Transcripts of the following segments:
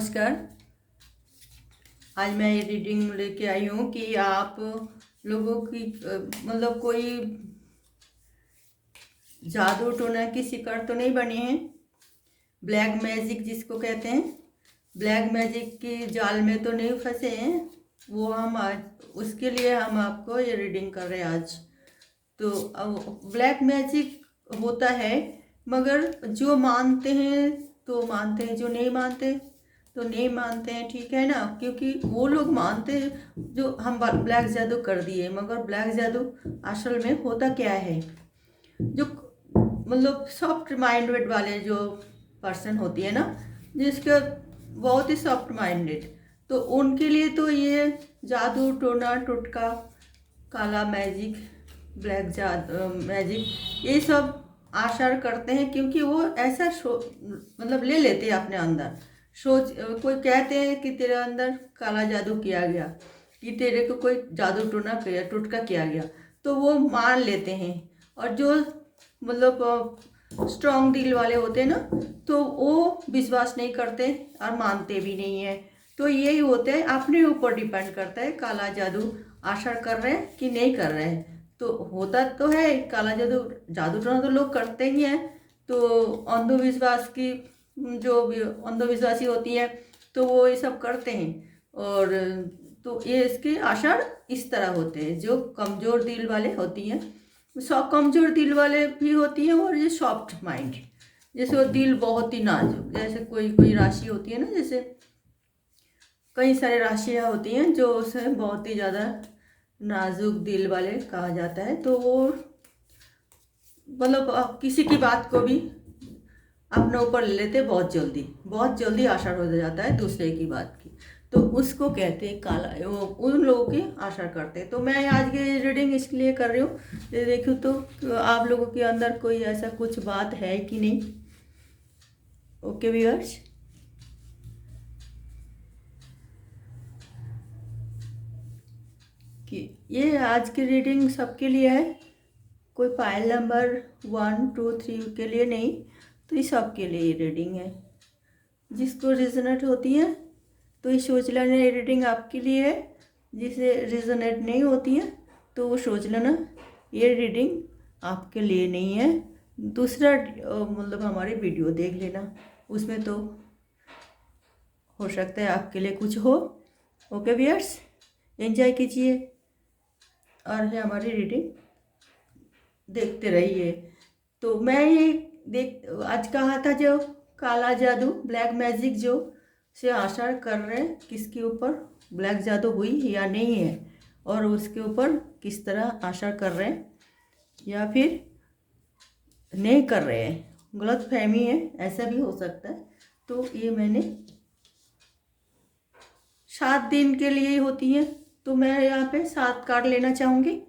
नमस्कार। आज मैं ये रीडिंग लेके आई हूँ कि आप लोगों की मतलब कोई जादू टोना की शिकार तो नहीं बने हैं। ब्लैक मैजिक जिसको कहते हैं, ब्लैक मैजिक की जाल में तो नहीं फंसे हैं। वो हम आज उसके लिए हम आपको ये रीडिंग कर रहे हैं आज। तो ब्लैक मैजिक होता है, मगर जो मानते हैं तो मानते हैं, जो नहीं मानते तो नहीं मानते हैं, ठीक है ना। क्योंकि वो लोग मानते हैं जो हम ब्लैक जादू कर दिए, मगर ब्लैक जादू असल में होता क्या है। जो मतलब सॉफ्ट माइंडेड वाले जो पर्सन होती है ना, जिसके बहुत ही सॉफ्ट माइंडेड, तो उनके लिए तो ये जादू टोना टोटका, काला मैजिक, ब्लैक मैजिक, ये सब आशा करते हैं। क्योंकि वो ऐसा मतलब ले लेते हैं अपने अंदर सोच। कोई कहते हैं कि तेरे अंदर काला जादू किया गया, कि तेरे को कोई जादू टोना किया, टोटका किया गया, तो वो मान लेते हैं। और जो मतलब स्ट्रॉन्ग दिल वाले होते हैं ना, तो वो विश्वास नहीं करते और मानते भी नहीं है। तो यही होते हैं, अपने ऊपर डिपेंड करता है काला जादू आशा कर रहे हैं कि नहीं कर रहे हैं। तो होता तो है काला जादू, जादू टोना तो लोग करते ही हैं। तो अंधविश्वास की जो भी अंधविश्वासी होती है तो वो ये सब करते हैं। और तो ये इसके आसार इस तरह होते हैं। जो कमज़ोर दिल वाले होती हैं, सब कमज़ोर दिल वाले भी होती हैं, और ये सॉफ्ट माइंड, जैसे वो दिल बहुत ही नाजुक, जैसे कोई कोई राशि होती है ना, जैसे कई सारे राशियाँ होती हैं जो उसे बहुत ही ज़्यादा नाजुक दिल वाले कहा जाता है। तो वो मतलब किसी की बात को भी अपने ऊपर ले लेते, बहुत जल्दी आशा हो जाता है दूसरे की बात की। तो उसको कहते हैं काला, वो उन लोगों की आशा करते हैं। तो मैं आज की रीडिंग इसलिए कर रही हूँ, ये देखूँ तो आप लोगों के अंदर कोई ऐसा कुछ बात है कि नहीं। ओके व्यूअर्स, कि ये आज की रीडिंग सबके लिए है, कोई फाइल नंबर 1 2 3 के लिए नहीं, तो ये सबके लिए ये रीडिंग है। जिसको रिजनेट होती है तो ये सोच लेना ये रीडिंग आपके लिए है। जिसे रिजनेट नहीं होती है तो वो सोच लेना ये रीडिंग आपके लिए नहीं है। दूसरा मतलब हमारी वीडियो देख लेना, उसमें तो हो सकता है आपके लिए कुछ हो। ओके व्यूअर्स, एंजॉय कीजिए और है हमारी रीडिंग देखते रहिए। तो मैं ये देख आज कहा था, जो काला जादू ब्लैक मैजिक जो से आशा कर रहे हैं किसके ऊपर ब्लैक जादू हुई या नहीं है, और उसके ऊपर किस तरह आशा कर रहे हैं या फिर नहीं कर रहे हैं, गलत फहमी है, ऐसा भी हो सकता है। तो ये मैंने 7 दिन के लिए होती है, तो मैं यहाँ पे 7 कार्ड लेना चाहूँगी।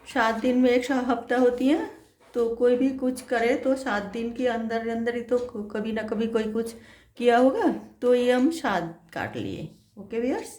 7 दिन में एक हफ्ता होती है, तो कोई भी कुछ करे तो 7 दिन के अंदर अंदर ही तो कभी ना कभी कोई कुछ किया होगा। तो ये हम 7 काट लिए। ओके व्यूअर्स,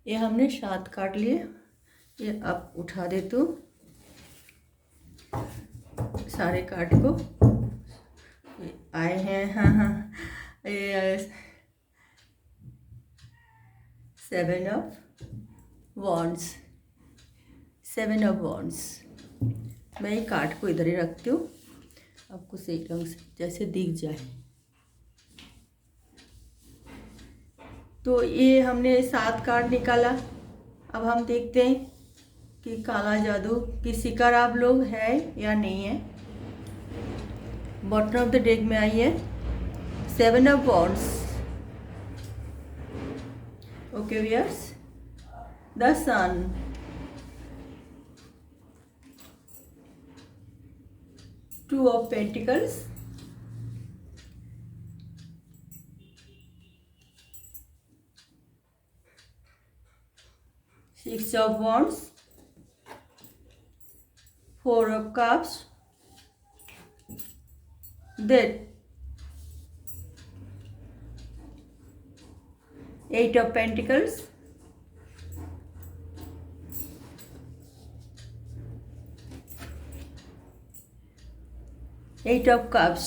ये हमने 7 काट लिए। ये अब उठा दे तो सारे कार्ड को आए हैं। हाँ, ये 7 ऑफ वॉन्ड्स, 7 ऑफ वॉन्ड्स। मैं ये कार्ड को इधर ही रखती हूँ, आपको सही ढंग से जैसे दिख जाए। तो ये हमने 7 कार्ड निकाला। अब हम देखते हैं कि काला जादू की शिकार आप लोग है या नहीं है। बॉटम ऑफ द डेक में आई है 7 of wands. Okay viewers, the sun, 2 of Pentacles, Six of Wands, 4 of Cups, then 8 of Pentacles, Eight of Cups.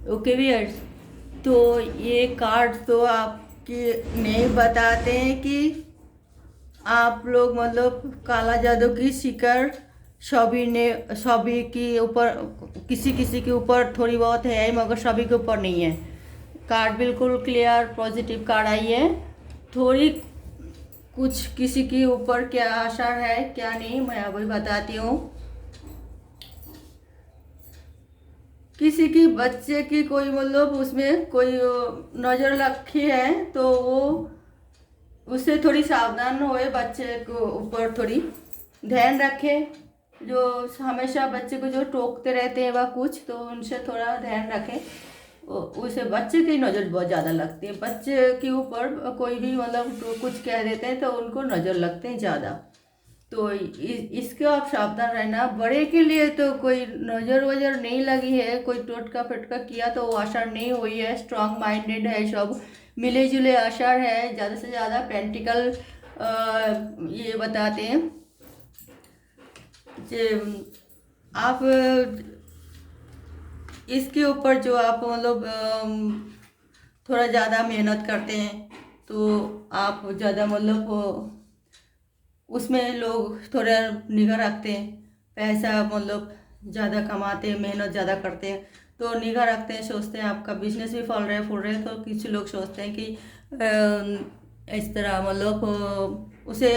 Okay viewers, तो ये कार्ड तो आपकी नहीं बताते हैं कि आप लोग मतलब काला जादू की शिकार सभी के ऊपर, किसी किसी के ऊपर थोड़ी बहुत है मगर सभी के ऊपर नहीं है। कार्ड बिल्कुल क्लियर पॉजिटिव कार्ड आई है। थोड़ी कुछ किसी के ऊपर क्या असर है क्या नहीं मैं अभी बताती हूँ। किसी की बच्चे की कोई मतलब उसमें कोई नज़र रखी है तो वो उससे थोड़ी सावधान होए, बच्चे को ऊपर थोड़ी ध्यान रखे। जो हमेशा बच्चे को जो टोकते रहते हैं वह कुछ, तो उनसे थोड़ा ध्यान रखें। उसे बच्चे की नज़र बहुत ज़्यादा लगती है, बच्चे के ऊपर कोई भी मतलब तो कुछ कह देते हैं तो उनको नज़र लगते हैं ज़्यादा। तो इसके आप सावधान रहना। बड़े के लिए तो कोई नज़र वजर नहीं लगी है, कोई टोटका फटका किया तो वो असर नहीं हुई है, स्ट्रांग माइंडेड है, सब मिले जुले असर है। ज़्यादा से ज़्यादा प्रैक्टिकल ये बताते हैं कि आप इसके ऊपर जो आप मतलब थोड़ा ज़्यादा मेहनत करते हैं तो आप ज़्यादा मतलब उसमें लोग थोड़ा निगाह रखते हैं। पैसा मतलब ज़्यादा कमाते हैं, मेहनत ज़्यादा करते हैं तो निगाह रखते हैं, सोचते हैं आपका बिजनेस भी फल रहा है फूल रहे हैं। तो कुछ लोग सोचते हैं कि इस तरह मतलब उसे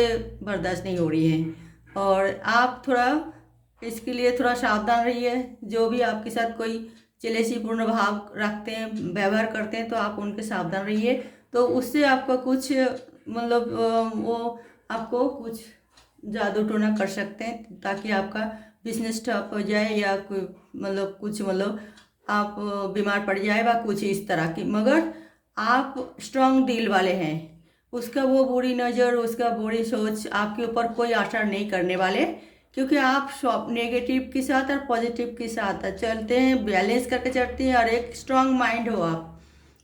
बर्दाश्त नहीं हो रही है। और आप थोड़ा इसके लिए थोड़ा सावधान रहिए। जो भी आपके साथ कोई जेलेसीपूर्ण भाव रखते हैं, व्यवहार करते हैं, तो आप उनके सावधान रहिए। तो उससे आपका कुछ मतलब वो आपको कुछ जादू टोना कर सकते हैं ताकि आपका बिजनेस ठप हो जाए या कोई मतलब कुछ मतलब आप बीमार पड़ जाए व कुछ इस तरह की। मगर आप स्ट्रांग दिल वाले हैं, उसका वो बुरी नज़र, उसका बुरी सोच आपके ऊपर कोई असर नहीं करने वाले, क्योंकि आप सब नेगेटिव के साथ और पॉजिटिव के साथ चलते हैं, बैलेंस करके चलते हैं। और एक स्ट्रांग माइंड हो, आप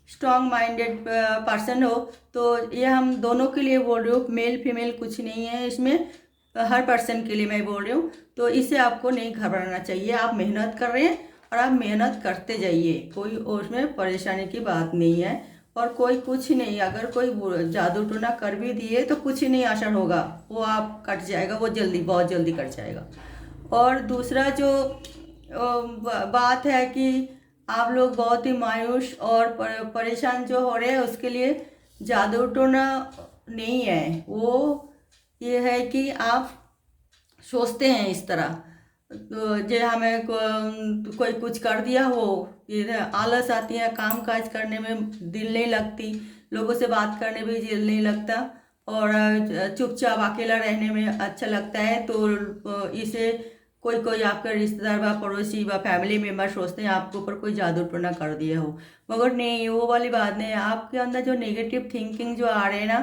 स्ट्रांग माइंडेड पर्सन हो। तो ये हम दोनों के लिए बोल रही हूँ, मेल फीमेल कुछ नहीं है इसमें, हर पर्सन के लिए मैं बोल रही हूँ। तो इससे आपको नहीं घबराना चाहिए। आप मेहनत कर रहे हैं और आप मेहनत करते जाइए, कोई उसमें परेशानी की बात नहीं है। और कोई कुछ नहीं, अगर कोई जादू टोना कर भी दिए तो कुछ नहीं असर होगा, वो आप कट जाएगा, वो जल्दी बहुत जल्दी कट जाएगा। और दूसरा जो बात है कि आप लोग बहुत ही मायूस और परेशान जो हो रहे हैं, उसके लिए जादू टोना नहीं है, वो ये है कि आप सोचते हैं इस तरह। तो जो हमें कोई कुछ कर दिया हो, ये आलस आती है, काम काज करने में दिल नहीं लगती, लोगों से बात करने में दिल नहीं लगता और चुपचाप अकेला रहने में अच्छा लगता है। तो इसे कोई कोई आपके रिश्तेदार व पड़ोसी व फैमिली मेम्बर सोचते हैं आपके ऊपर कोई जादू टोना कर दिया हो, मगर नहीं, वो वाली बात नहीं है। आपके अंदर जो नेगेटिव थिंकिंग जो आ रहे हैं ना,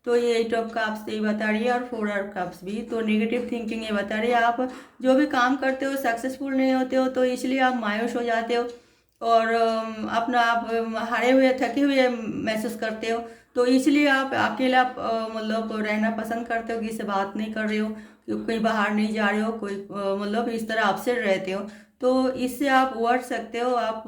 तो ये 8 ऑफ कप्स ये बता रही है और 4 ऑफ कप्स भी, तो नेगेटिव थिंकिंग ये बता रही है। आप जो भी काम करते हो सक्सेसफुल नहीं होते हो, तो इसलिए आप मायूस हो जाते हो और अपना आप हारे हुए थके हुए महसूस करते हो। तो इसलिए आप अकेला मतलब रहना पसंद करते हो, किसी से बात नहीं कर रहे हो, कहीं बाहर नहीं जा रहे हो, कोई मतलब इस तरह अपसेट रहते हो। तो इससे आप उबर सकते हो, आप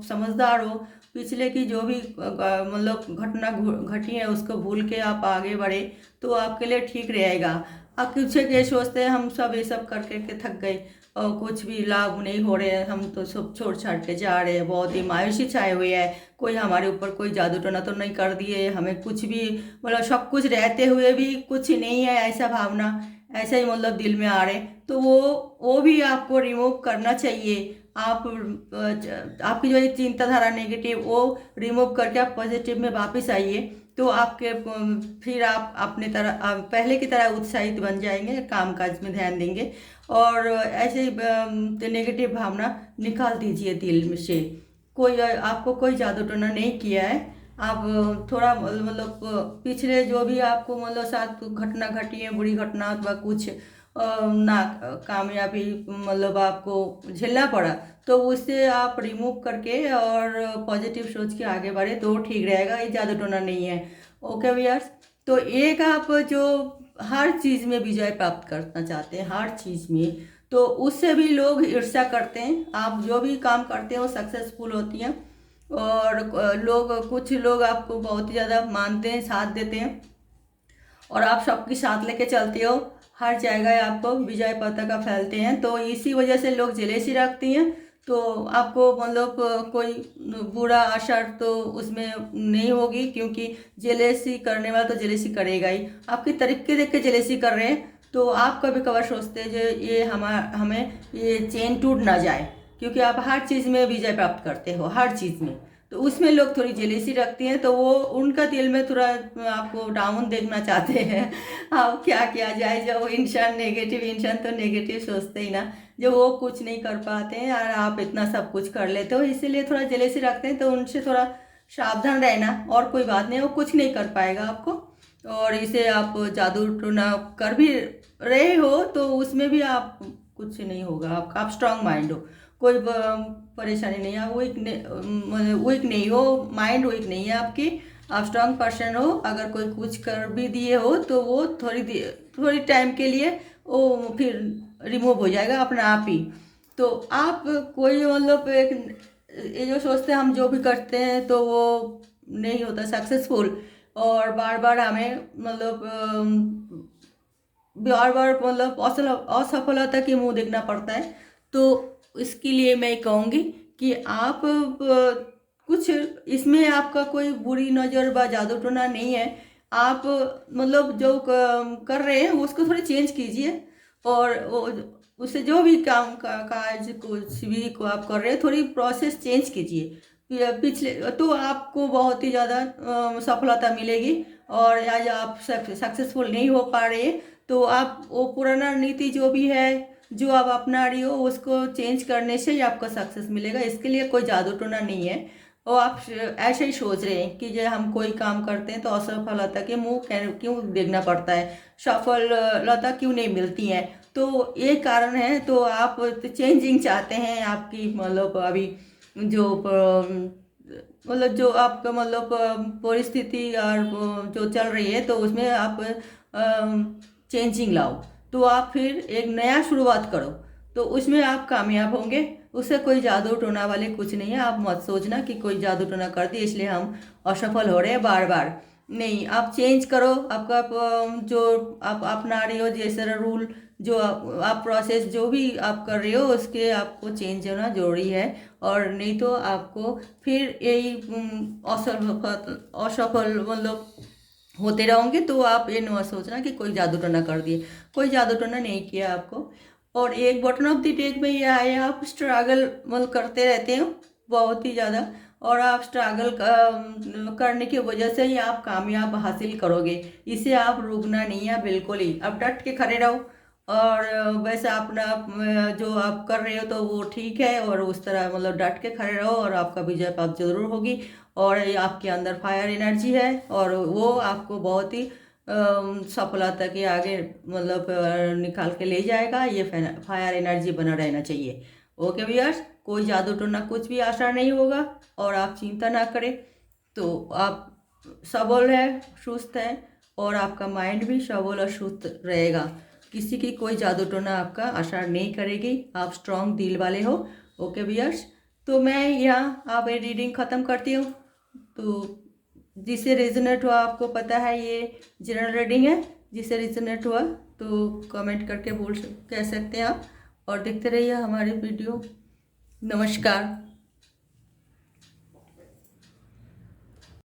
समझदार हो। पिछले की जो भी मतलब घटना घटी है उसको भूल के आप आगे बढ़े तो आपके लिए ठीक रहेगा। आप कुछ ये सोचते हैं हम सब ये सब करके के थक गए और कुछ भी लाभ नहीं हो रहे हैं, हम तो सब छोड़ छाड़ के जा रहे हैं, बहुत ही मायूसी छाए हुई है, कोई हमारे ऊपर कोई जादू टोना तो नहीं कर दिए, हमें कुछ भी मतलब सब कुछ रहते हुए भी कुछ नहीं है, ऐसा भावना ऐसा ही मतलब दिल में आ रहे। तो वो भी आपको रिमूव करना चाहिए। आप आपकी जो ये चिंताधारा नेगेटिव वो रिमूव करके आप पॉजिटिव में वापस आइए। तो आपके फिर आप अपने तरह पहले की तरह उत्साहित बन जाएंगे, काम काज में ध्यान देंगे और ऐसे ही नेगेटिव भावना निकाल दीजिए दिल में से। कोई आपको कोई जादू टोना नहीं किया है। आप थोड़ा मतलब पिछले जो भी आपको मतलब साथ घटना घटी है, बुरी घटना अथवा कुछ ना कामयाबी मतलब आपको झेलना पड़ा, तो उससे आप रिमूव करके और पॉजिटिव सोच के आगे बढ़े तो ठीक रहेगा। ये जादू टोना नहीं है। ओके व्यूअर्स, तो एक आप जो हर चीज़ में विजय प्राप्त करना चाहते हैं, हर चीज़ में, तो उससे भी लोग ईर्ष्या करते हैं। आप जो भी काम करते हो सक्सेसफुल होती हैं और कुछ लोग आपको बहुत ही ज़्यादा मानते हैं, साथ देते हैं, और आप सबकी साथ लेके चलते हो, हर जगह आपको विजय पताका फैलते हैं। तो इसी वजह से लोग जेलेसी रखती हैं। तो आपको मतलब कोई बुरा असर तो उसमें नहीं होगी, क्योंकि जेलेसी करने वाला तो जेलेसी करेगा ही। आपकी तरीके देख के जेलेसी कर रहे हैं, तो आप कभी कभार सोचते हैं जो ये हमें ये चेन टूट ना जाए, क्योंकि आप हर चीज़ में विजय प्राप्त करते हो, हर चीज़ में। तो उसमें लोग थोड़ी जेलेसी रखती हैं, तो वो उनका दिल में थोड़ा आपको डाउन देखना चाहते हैं। अब क्या किया जाए, जब वो इंसान नेगेटिव इंसान तो नेगेटिव सोचते ही ना, जो वो कुछ नहीं कर पाते हैं और आप इतना सब कुछ कर लेते हो, इसीलिए थोड़ा जेलेसी रखते हैं। तो उनसे थोड़ा सावधान रहना, और कोई बात नहीं, वो कुछ नहीं कर पाएगा आपको। और इसे आप जादू टोना कर भी रहे हो तो उसमें भी आप कुछ नहीं होगा, आप स्ट्रांग माइंड हो, कोई परेशानी नहीं है, आप वीक नहीं हो, माइंड वीक नहीं है आपकी, आप स्ट्रांग पर्सन हो। अगर कोई कुछ कर भी दिए हो तो वो थोड़ी टाइम के लिए वो फिर रिमूव हो जाएगा अपने आप ही। तो आप कोई मतलब एक ये जो सोचते हैं हम जो भी करते हैं तो वो नहीं होता सक्सेसफुल, और बार बार हमें मतलब बार बार मतलब असफलता की मुंह देखना पड़ता है। तो इसके लिए मैं कहूँगी कि आप कुछ इसमें आपका कोई बुरी नज़र व जादू टोना नहीं है। आप मतलब जो कर रहे हैं उसको थोड़ी चेंज कीजिए, और उससे जो भी काज कुछ भी को आप कर रहे हैं, थोड़ी प्रोसेस चेंज कीजिए। पिछले तो आपको बहुत ही ज़्यादा सफलता मिलेगी। और आज आप सक्सेसफुल नहीं हो पा रहे, तो आप वो पुराना नीति जो भी है जो आप अपना रही हो उसको चेंज करने से ही आपको सक्सेस मिलेगा। इसके लिए कोई जादू टोना नहीं है। और आप ऐसे ही सोच रहे हैं कि जो हम कोई काम करते हैं तो असफलता के मुंह क्यों देखना पड़ता है, सफलता क्यों नहीं मिलती है, तो ये कारण है। तो आप चेंजिंग चाहते हैं, आपकी मतलब अभी जो मतलब जो आपका मतलब परिस्थिति और जो चल रही है तो उसमें आप चेंजिंग लाओ। तो आप फिर एक नया शुरुआत करो, तो उसमें आप कामयाब होंगे। उससे कोई जादू टोना वाले कुछ नहीं है। आप मत सोचना कि कोई जादू टोना कर दिए इसलिए हम असफल हो रहे हैं बार बार। नहीं, आप चेंज करो। आपका जो आप अपना रहे हो जैसे रूल, जो आप प्रोसेस जो भी आप कर रहे हो उसके आपको चेंज होना जरूरी है। और नहीं तो आपको फिर यही असफल मतलब होते रहोगे। तो आप ये न सोचना कि कोई जादू टोना कर दिए, कोई जादू टोना नहीं किया आपको। और एक बटन ऑफ द डेक में यह है, आप स्ट्रगल मतलब करते रहते हो बहुत ही ज़्यादा, और आप स्ट्रगल करने की वजह से ही आप कामयाब हासिल करोगे। इसे आप रुकना नहीं है बिल्कुल ही, आप डट के खड़े रहो। और वैसे अपना जो आप कर रहे हो तो वो ठीक है, और उस तरह मतलब डट के खड़े रहो और आपका विजय प्राप्त जरूर होगी। और ये आपके अंदर फायर एनर्जी है, और वो आपको बहुत ही सफलता के आगे मतलब निकाल के ले जाएगा। ये फायर एनर्जी बना रहना चाहिए। ओके व्यूअर्स, कोई जादू टोना कुछ भी असर नहीं होगा, और आप चिंता ना करें। तो आप सबल है, सुस्त है, और आपका माइंड भी सबल और सुस्त रहेगा। किसी की कोई जादू टोना आपका असर नहीं करेगी, आप स्ट्रांग दिल वाले हो। ओके व्यूअर्स, तो मैं यहाँ आप ये रीडिंग ख़त्म करती हूँ। तो जिसे रिजनेट हुआ, आपको पता है ये जनरल रीडिंग है, जिसे रिजनेट हुआ तो कमेंट करके कह सकते हैं आप। और देखते रहिए हमारी वीडियो। नमस्कार।